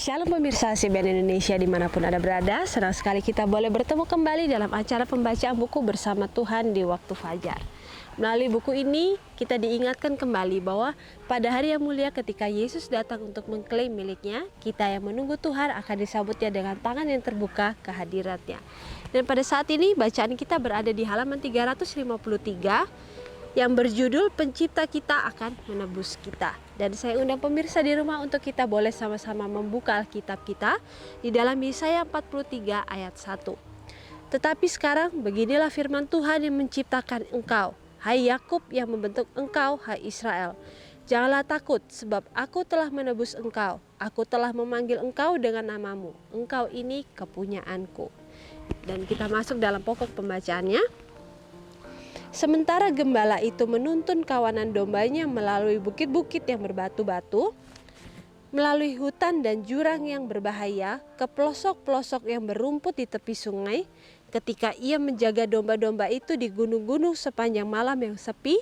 Shalom pemirsa CBN Indonesia dimanapun Anda berada. Senang sekali kita boleh bertemu kembali dalam acara pembacaan buku bersama Tuhan di waktu fajar. Melalui buku ini kita diingatkan kembali bahwa pada hari yang mulia ketika Yesus datang untuk mengklaim miliknya, kita yang menunggu Tuhan akan disambutnya dengan tangan yang terbuka kehadiratnya. Dan pada saat ini bacaan kita berada di halaman 353 yang berjudul Pencipta Kita Akan Menebus Kita. Dan saya undang pemirsa di rumah untuk kita boleh sama-sama membuka Alkitab kita di dalam Yesaya 43 ayat 1. Tetapi sekarang beginilah firman Tuhan yang menciptakan engkau, hai Yakub, yang membentuk engkau, hai Israel. Janganlah takut, sebab aku telah menebus engkau. Aku telah memanggil engkau dengan namamu. Engkau ini kepunyaanku. Dan kita masuk dalam pokok pembacaannya. Sementara gembala itu menuntun kawanan dombanya melalui bukit-bukit yang berbatu-batu, melalui hutan dan jurang yang berbahaya, ke pelosok-pelosok yang berumput di tepi sungai, ketika ia menjaga domba-domba itu di gunung-gunung sepanjang malam yang sepi,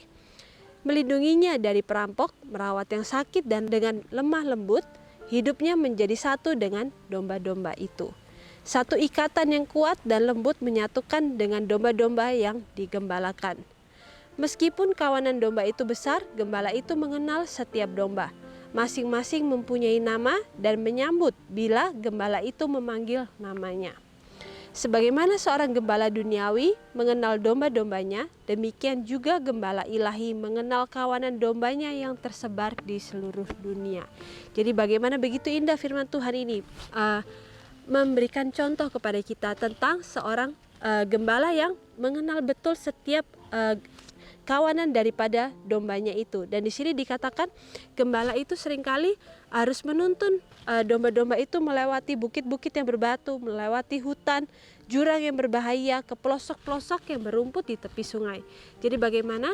melindunginya dari perampok, merawat yang sakit, dan dengan lemah lembut, hidupnya menjadi satu dengan domba-domba itu. Satu ikatan yang kuat dan lembut menyatukan dengan domba-domba yang digembalakan. Meskipun kawanan domba itu besar, gembala itu mengenal setiap domba. Masing-masing mempunyai nama dan menyambut bila gembala itu memanggil namanya. Sebagaimana seorang gembala duniawi mengenal domba-dombanya, demikian juga gembala ilahi mengenal kawanan dombanya yang tersebar di seluruh dunia. Jadi bagaimana begitu indah firman Tuhan ini memberikan contoh kepada kita tentang seorang gembala yang mengenal betul setiap kawanan daripada dombanya itu. Dan di sini dikatakan gembala itu seringkali harus menuntun domba-domba itu melewati bukit-bukit yang berbatu, melewati hutan, jurang yang berbahaya, ke pelosok-pelosok yang berumput di tepi sungai. Jadi bagaimana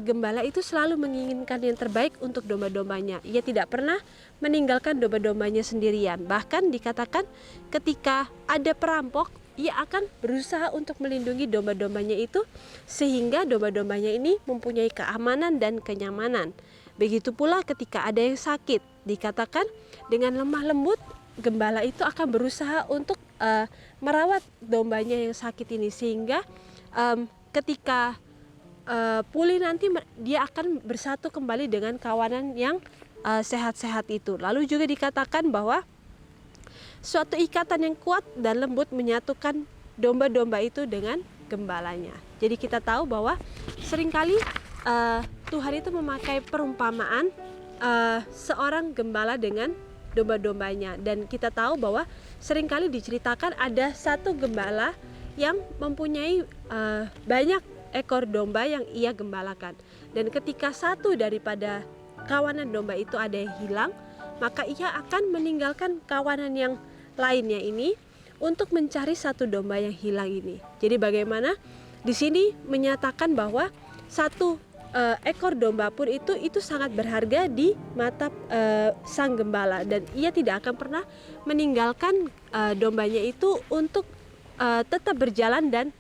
gembala itu selalu menginginkan yang terbaik untuk domba-dombanya. Ia tidak pernah meninggalkan domba-dombanya sendirian. Bahkan dikatakan ketika ada perampok, ia akan berusaha untuk melindungi domba-dombanya itu sehingga domba-dombanya ini mempunyai keamanan dan kenyamanan. Begitu pula ketika ada yang sakit, dikatakan dengan lemah lembut gembala itu akan berusaha untuk merawat dombanya yang sakit ini sehingga ketika pulih nanti dia akan bersatu kembali dengan kawanan yang sehat-sehat itu. Lalu juga dikatakan bahwa suatu ikatan yang kuat dan lembut menyatukan domba-domba itu dengan gembalanya. Jadi kita tahu bahwa seringkali Tuhan itu memakai perumpamaan seorang gembala dengan domba-dombanya. Dan kita tahu bahwa seringkali diceritakan ada satu gembala yang mempunyai banyak ekor domba yang ia gembalakan. Dan ketika satu daripada kawanan domba itu ada yang hilang, maka ia akan meninggalkan kawanan yang lainnya ini untuk mencari satu domba yang hilang ini. Jadi bagaimana di sini menyatakan bahwa satu ekor domba pun itu sangat berharga di mata sang gembala, dan ia tidak akan pernah meninggalkan dombanya itu untuk tetap berjalan dan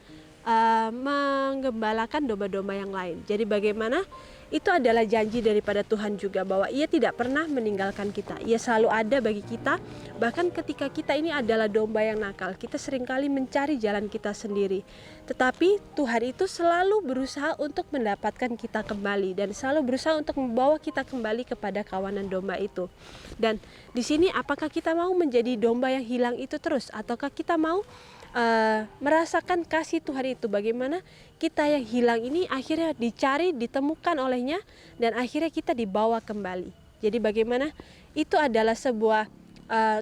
menggembalakan domba-domba yang lain. Jadi bagaimana itu adalah janji daripada Tuhan juga bahwa ia tidak pernah meninggalkan kita. Ia selalu ada bagi kita. Bahkan ketika kita ini adalah domba yang nakal, kita seringkali mencari jalan kita sendiri. Tetapi Tuhan itu selalu berusaha untuk mendapatkan kita kembali dan selalu berusaha untuk membawa kita kembali kepada kawanan domba itu. Dan di sini apakah kita mau menjadi domba yang hilang itu terus, ataukah kita mau merasakan kasih Tuhan itu, bagaimana kita yang hilang ini akhirnya dicari, ditemukan olehnya, dan akhirnya kita dibawa kembali. Jadi bagaimana itu adalah sebuah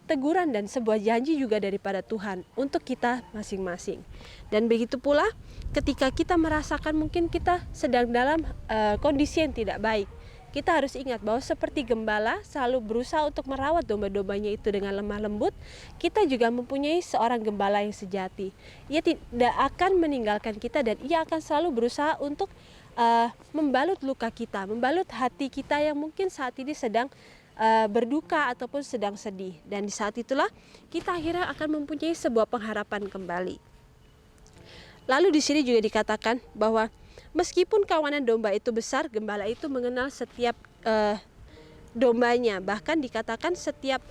teguran dan sebuah janji juga daripada Tuhan untuk kita masing-masing. Dan begitu pula ketika kita merasakan mungkin kita sedang dalam kondisi yang tidak baik, kita harus ingat bahwa seperti gembala selalu berusaha untuk merawat domba-dombanya itu dengan lemah lembut, kita juga mempunyai seorang gembala yang sejati. Ia tidak akan meninggalkan kita dan ia akan selalu berusaha untuk membalut luka kita, membalut hati kita yang mungkin saat ini sedang berduka ataupun sedang sedih. Dan di saat itulah kita akhirnya akan mempunyai sebuah pengharapan kembali. Lalu di sini juga dikatakan bahwa meskipun kawanan domba itu besar, gembala itu mengenal setiap dombanya. Bahkan dikatakan setiap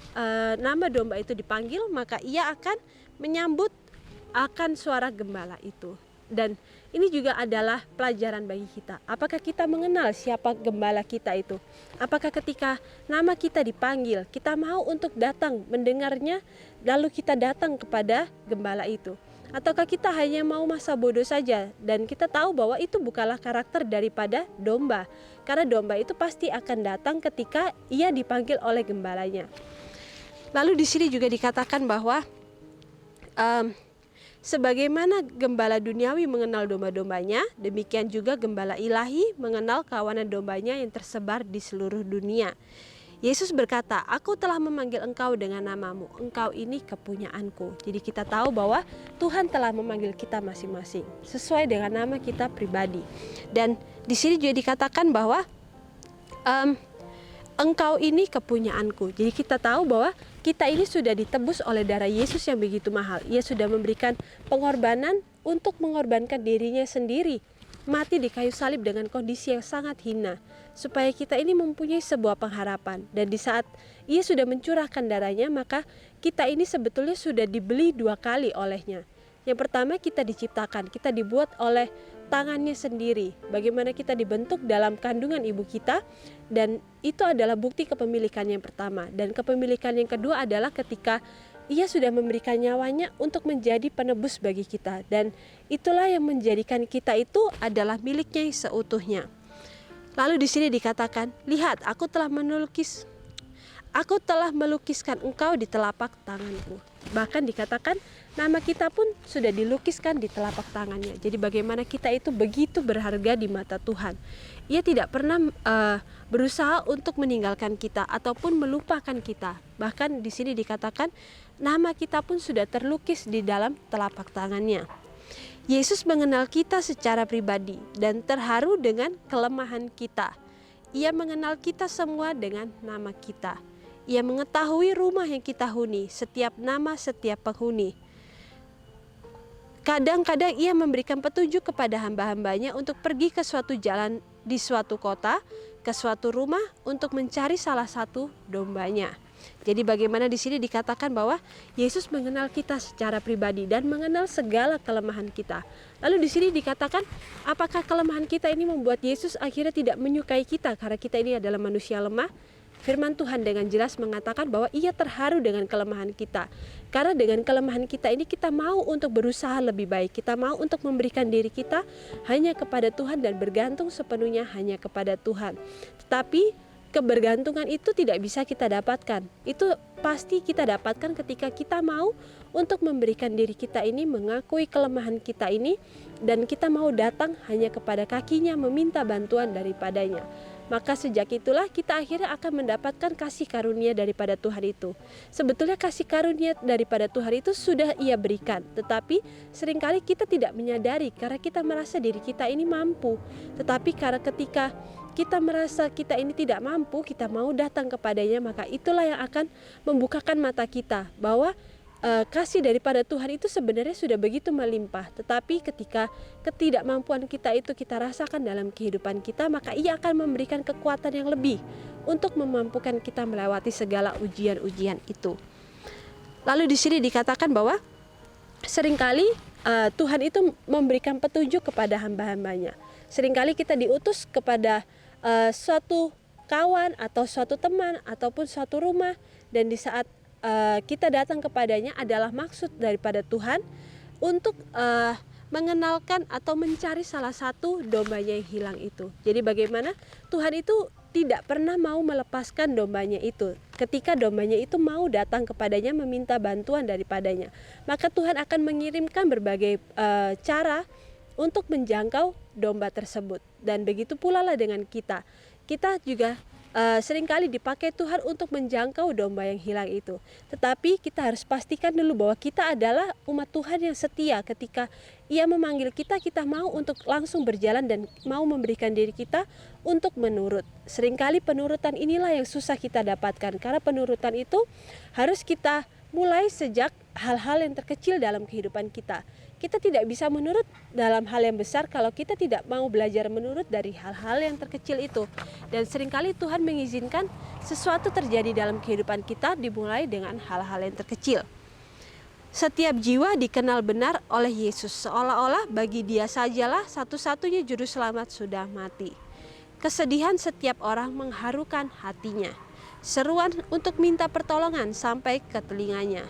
nama domba itu dipanggil, maka ia akan menyambut akan suara gembala itu. Dan ini juga adalah pelajaran bagi kita. Apakah kita mengenal siapa gembala kita itu? Apakah ketika nama kita dipanggil, kita mau untuk datang mendengarnya, lalu kita datang kepada gembala itu? Ataukah kita hanya mau masa bodoh saja dan kita tahu bahwa itu bukanlah karakter daripada domba? Karena domba itu pasti akan datang ketika ia dipanggil oleh gembalanya. Lalu di sini juga dikatakan bahwa sebagaimana gembala duniawi mengenal domba-dombanya, demikian juga gembala ilahi mengenal kawanan dombanya yang tersebar di seluruh dunia. Yesus berkata, "Aku telah memanggil engkau dengan namamu, engkau ini kepunyaanku." Jadi kita tahu bahwa Tuhan telah memanggil kita masing-masing sesuai dengan nama kita pribadi. Dan di sini juga dikatakan bahwa engkau ini kepunyaanku. Jadi kita tahu bahwa kita ini sudah ditebus oleh darah Yesus yang begitu mahal. Ia sudah memberikan pengorbanan untuk mengorbankan dirinya sendiri, mati di kayu salib dengan kondisi yang sangat hina, supaya kita ini mempunyai sebuah pengharapan. Dan di saat ia sudah mencurahkan darahnya, maka kita ini sebetulnya sudah dibeli 2 kali olehnya. Yang pertama, kita diciptakan, kita dibuat oleh tangannya sendiri. Bagaimana kita dibentuk dalam kandungan ibu kita, dan itu adalah bukti kepemilikan yang pertama. Dan kepemilikan yang kedua adalah ketika ia sudah memberikan nyawanya untuk menjadi penebus bagi kita. Dan itulah yang menjadikan kita itu adalah miliknya seutuhnya. Lalu di sini dikatakan, "Lihat, aku telah melukiskan engkau di telapak tanganku." Bahkan dikatakan nama kita pun sudah dilukiskan di telapak tangannya. Jadi bagaimana kita itu begitu berharga di mata Tuhan. Ia tidak pernah berusaha untuk meninggalkan kita ataupun melupakan kita. Bahkan di sini dikatakan nama kita pun sudah terlukis di dalam telapak tangannya. Yesus mengenal kita secara pribadi dan terharu dengan kelemahan kita. Ia mengenal kita semua dengan nama kita. Ia mengetahui rumah yang kita huni, setiap nama, setiap penghuni. Kadang-kadang ia memberikan petunjuk kepada hamba-hambanya untuk pergi ke suatu jalan di suatu kota, ke suatu rumah untuk mencari salah satu dombanya. Jadi bagaimana di sini dikatakan bahwa Yesus mengenal kita secara pribadi dan mengenal segala kelemahan kita. Lalu di sini dikatakan, apakah kelemahan kita ini membuat Yesus akhirnya tidak menyukai kita karena kita ini adalah manusia lemah? Firman Tuhan dengan jelas mengatakan bahwa ia terharu dengan kelemahan kita. Karena dengan kelemahan kita ini kita mau untuk berusaha lebih baik. Kita mau untuk memberikan diri kita hanya kepada Tuhan dan bergantung sepenuhnya hanya kepada Tuhan. Tetapi kebergantungan itu tidak bisa kita dapatkan. Itu pasti kita dapatkan ketika kita mau untuk memberikan diri kita ini, mengakui kelemahan kita ini, dan kita mau datang hanya kepada kakinya meminta bantuan daripadanya. Maka sejak itulah kita akhirnya akan mendapatkan kasih karunia daripada Tuhan itu. Sebetulnya kasih karunia daripada Tuhan itu sudah ia berikan, tetapi seringkali kita tidak menyadari karena kita merasa diri kita ini mampu. Tetapi karena ketika kita merasa kita ini tidak mampu, kita mau datang kepadanya, maka itulah yang akan membukakan mata kita bahwa kasih daripada Tuhan itu sebenarnya sudah begitu melimpah. Tetapi ketika ketidakmampuan kita itu kita rasakan dalam kehidupan kita, maka ia akan memberikan kekuatan yang lebih untuk memampukan kita melewati segala ujian-ujian itu. Lalu di sini dikatakan bahwa seringkali Tuhan itu memberikan petunjuk kepada hamba-hambanya. Seringkali kita diutus kepada suatu kawan atau suatu teman ataupun suatu rumah, dan di saat kita datang kepadanya adalah maksud daripada Tuhan untuk mengenalkan atau mencari salah satu dombanya yang hilang itu. Jadi bagaimana Tuhan itu tidak pernah mau melepaskan dombanya itu. Ketika dombanya itu mau datang kepadanya meminta bantuan daripadanya, maka Tuhan akan mengirimkan berbagai cara untuk menjangkau domba tersebut. Dan begitu pula lah dengan kita. Kita juga seringkali dipakai Tuhan untuk menjangkau domba yang hilang itu. Tetapi kita harus pastikan dulu bahwa kita adalah umat Tuhan yang setia. Ketika ia memanggil kita, kita mau untuk langsung berjalan dan mau memberikan diri kita untuk menurut. Seringkali penurutan inilah yang susah kita dapatkan, karena penurutan itu harus kita mulai sejak hal-hal yang terkecil dalam kehidupan kita. kita tidak bisa menurut dalam hal yang besar kalau kita tidak mau belajar menurut dari hal-hal yang terkecil itu. Dan seringkali Tuhan mengizinkan sesuatu terjadi dalam kehidupan kita dimulai dengan hal-hal yang terkecil. Setiap jiwa dikenal benar oleh Yesus, seolah-olah bagi Dia sajalah satu-satunya juru selamat sudah mati. Kesedihan setiap orang mengharukan hatinya. Seruan untuk minta pertolongan sampai ke telinganya.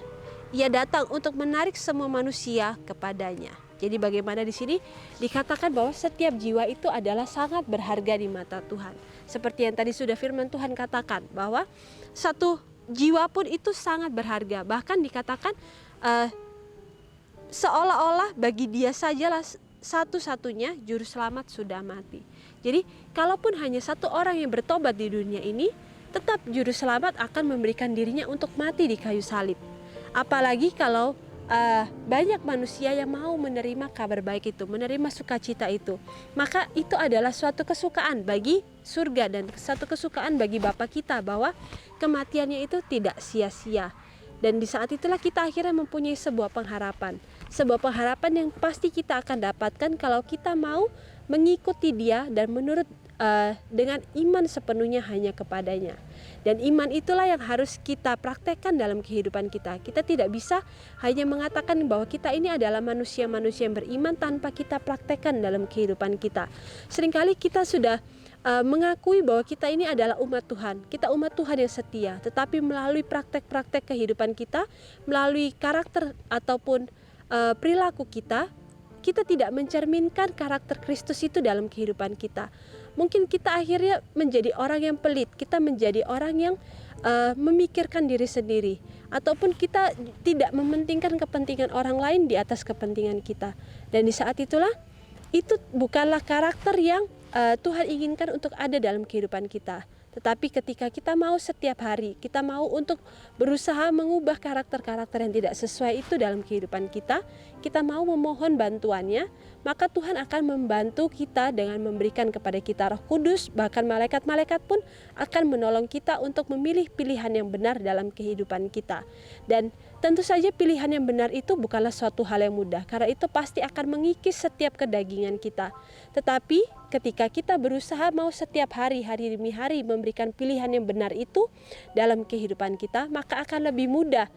Ia datang untuk menarik semua manusia kepadanya. Jadi bagaimana di sini dikatakan bahwa setiap jiwa itu adalah sangat berharga di mata Tuhan. Seperti yang tadi sudah firman Tuhan katakan bahwa satu jiwa pun itu sangat berharga. Bahkan dikatakan seolah-olah bagi Dia sajalah satu-satunya juru selamat sudah mati. Jadi kalaupun hanya satu orang yang bertobat di dunia ini, tetap juru selamat akan memberikan dirinya untuk mati di kayu salib. Apalagi kalau banyak manusia yang mau menerima kabar baik itu, menerima sukacita itu, maka itu adalah suatu kesukaan bagi surga dan suatu kesukaan bagi Bapa kita bahwa kematiannya itu tidak sia-sia. Dan di saat itulah kita akhirnya mempunyai sebuah pengharapan yang pasti kita akan dapatkan kalau kita mau mengikuti Dia dan menurut dengan iman sepenuhnya hanya kepadanya. Dan iman itulah yang harus kita praktekkan dalam kehidupan kita. Kita tidak bisa hanya mengatakan bahwa kita ini adalah manusia-manusia yang beriman tanpa kita praktekkan dalam kehidupan kita. Seringkali kita sudah mengakui bahwa kita ini adalah umat Tuhan. Kita umat Tuhan yang setia, tetapi melalui praktek-praktek kehidupan kita, melalui karakter ataupun perilaku kita tidak mencerminkan karakter Kristus itu dalam kehidupan kita. Mungkin kita akhirnya menjadi orang yang pelit, kita menjadi orang yang memikirkan diri sendiri, ataupun kita tidak mementingkan kepentingan orang lain di atas kepentingan kita. Dan di saat itulah, itu bukanlah karakter yang Tuhan inginkan untuk ada dalam kehidupan kita. Tetapi ketika kita mau setiap hari, kita mau untuk berusaha mengubah karakter-karakter yang tidak sesuai itu dalam kehidupan kita mau memohon bantuannya, maka Tuhan akan membantu kita dengan memberikan kepada kita Roh Kudus, bahkan malaikat-malaikat pun akan menolong kita untuk memilih pilihan yang benar dalam kehidupan kita. Dan tentu saja pilihan yang benar itu bukanlah suatu hal yang mudah, karena itu pasti akan mengikis setiap kedagingan kita. Tetapi ketika kita berusaha mau setiap hari demi hari memberikan pilihan yang benar itu dalam kehidupan kita, maka akan lebih mudah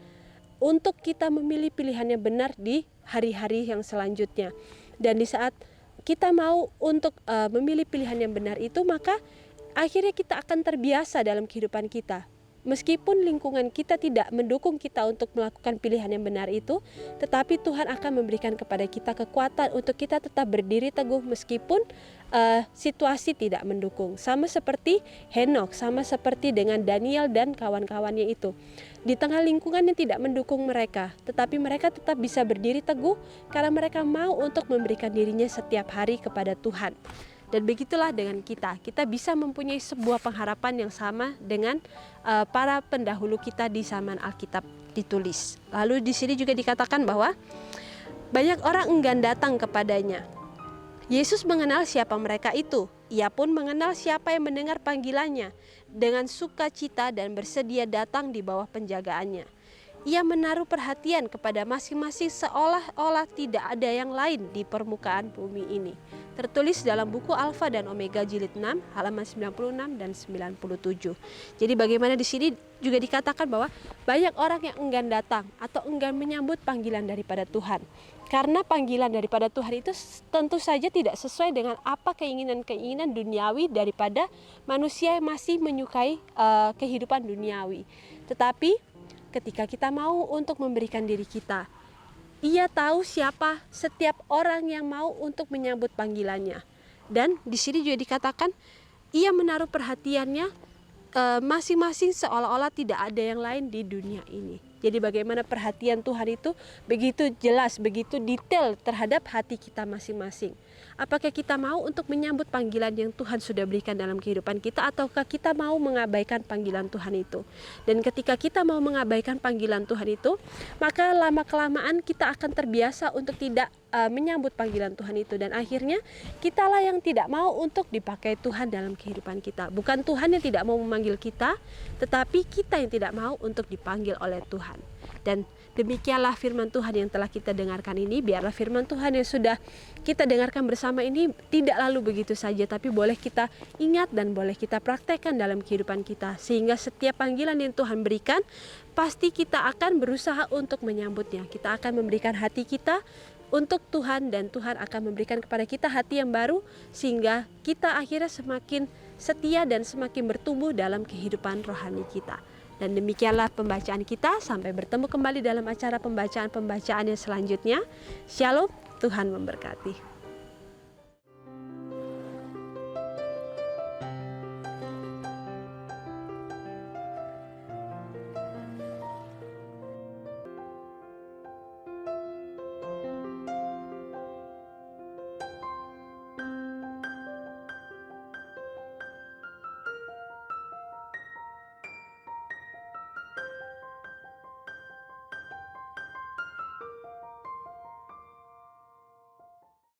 untuk kita memilih pilihan yang benar di hari-hari yang selanjutnya. Dan di saat kita mau untuk memilih pilihan yang benar itu, maka akhirnya kita akan terbiasa dalam kehidupan kita. Meskipun lingkungan kita tidak mendukung kita untuk melakukan pilihan yang benar itu, tetapi Tuhan akan memberikan kepada kita kekuatan untuk kita tetap berdiri teguh meskipun situasi tidak mendukung. Sama seperti Henokh, sama seperti dengan Daniel dan kawan-kawannya itu. Di tengah lingkungan yang tidak mendukung mereka, tetapi mereka tetap bisa berdiri teguh karena mereka mau untuk memberikan dirinya setiap hari kepada Tuhan. Dan begitulah dengan kita bisa mempunyai sebuah pengharapan yang sama dengan para pendahulu kita di zaman Alkitab ditulis. Lalu di sini juga dikatakan bahwa banyak orang enggan datang kepadanya. Yesus mengenal siapa mereka itu. Ia pun mengenal siapa yang mendengar panggilannya dengan sukacita dan bersedia datang di bawah penjagaannya. Ia menaruh perhatian kepada masing-masing seolah-olah tidak ada yang lain di permukaan bumi ini. Tertulis dalam buku Alfa dan Omega jilid 6 halaman 96 dan 97. Jadi bagaimana di sini juga dikatakan bahwa banyak orang yang enggan datang atau enggan menyambut panggilan daripada Tuhan. Karena panggilan daripada Tuhan itu tentu saja tidak sesuai dengan apa keinginan-keinginan duniawi daripada manusia yang masih menyukai kehidupan duniawi. Tetapi ketika kita mau untuk memberikan diri kita, Ia tahu siapa setiap orang yang mau untuk menyambut panggilannya. Dan di sini juga dikatakan Ia menaruh perhatiannya masing-masing seolah-olah tidak ada yang lain di dunia ini. Jadi bagaimana perhatian Tuhan itu begitu jelas, begitu detail terhadap hati kita masing-masing. Apakah kita mau untuk menyambut panggilan yang Tuhan sudah berikan dalam kehidupan kita, ataukah kita mau mengabaikan panggilan Tuhan itu? Dan ketika kita mau mengabaikan panggilan Tuhan itu, maka lama-kelamaan kita akan terbiasa untuk tidak menyambut panggilan Tuhan itu. Dan akhirnya kitalah yang tidak mau untuk dipakai Tuhan dalam kehidupan kita. Bukan Tuhan yang tidak mau memanggil kita, tetapi kita yang tidak mau untuk dipanggil oleh Tuhan. Dan demikianlah firman Tuhan yang telah kita dengarkan ini. Biarlah firman Tuhan yang sudah kita dengarkan bersama ini tidak lalu begitu saja, tapi boleh kita ingat dan boleh kita praktekkan dalam kehidupan kita. Sehingga setiap panggilan yang Tuhan berikan, pasti kita akan berusaha untuk menyambutnya. Kita akan memberikan hati kita untuk Tuhan, dan Tuhan akan memberikan kepada kita hati yang baru, sehingga kita akhirnya semakin setia dan semakin bertumbuh dalam kehidupan rohani kita. Dan demikianlah pembacaan kita. Sampai bertemu kembali dalam acara pembacaan-pembacaan yang selanjutnya. Shalom, Tuhan memberkati.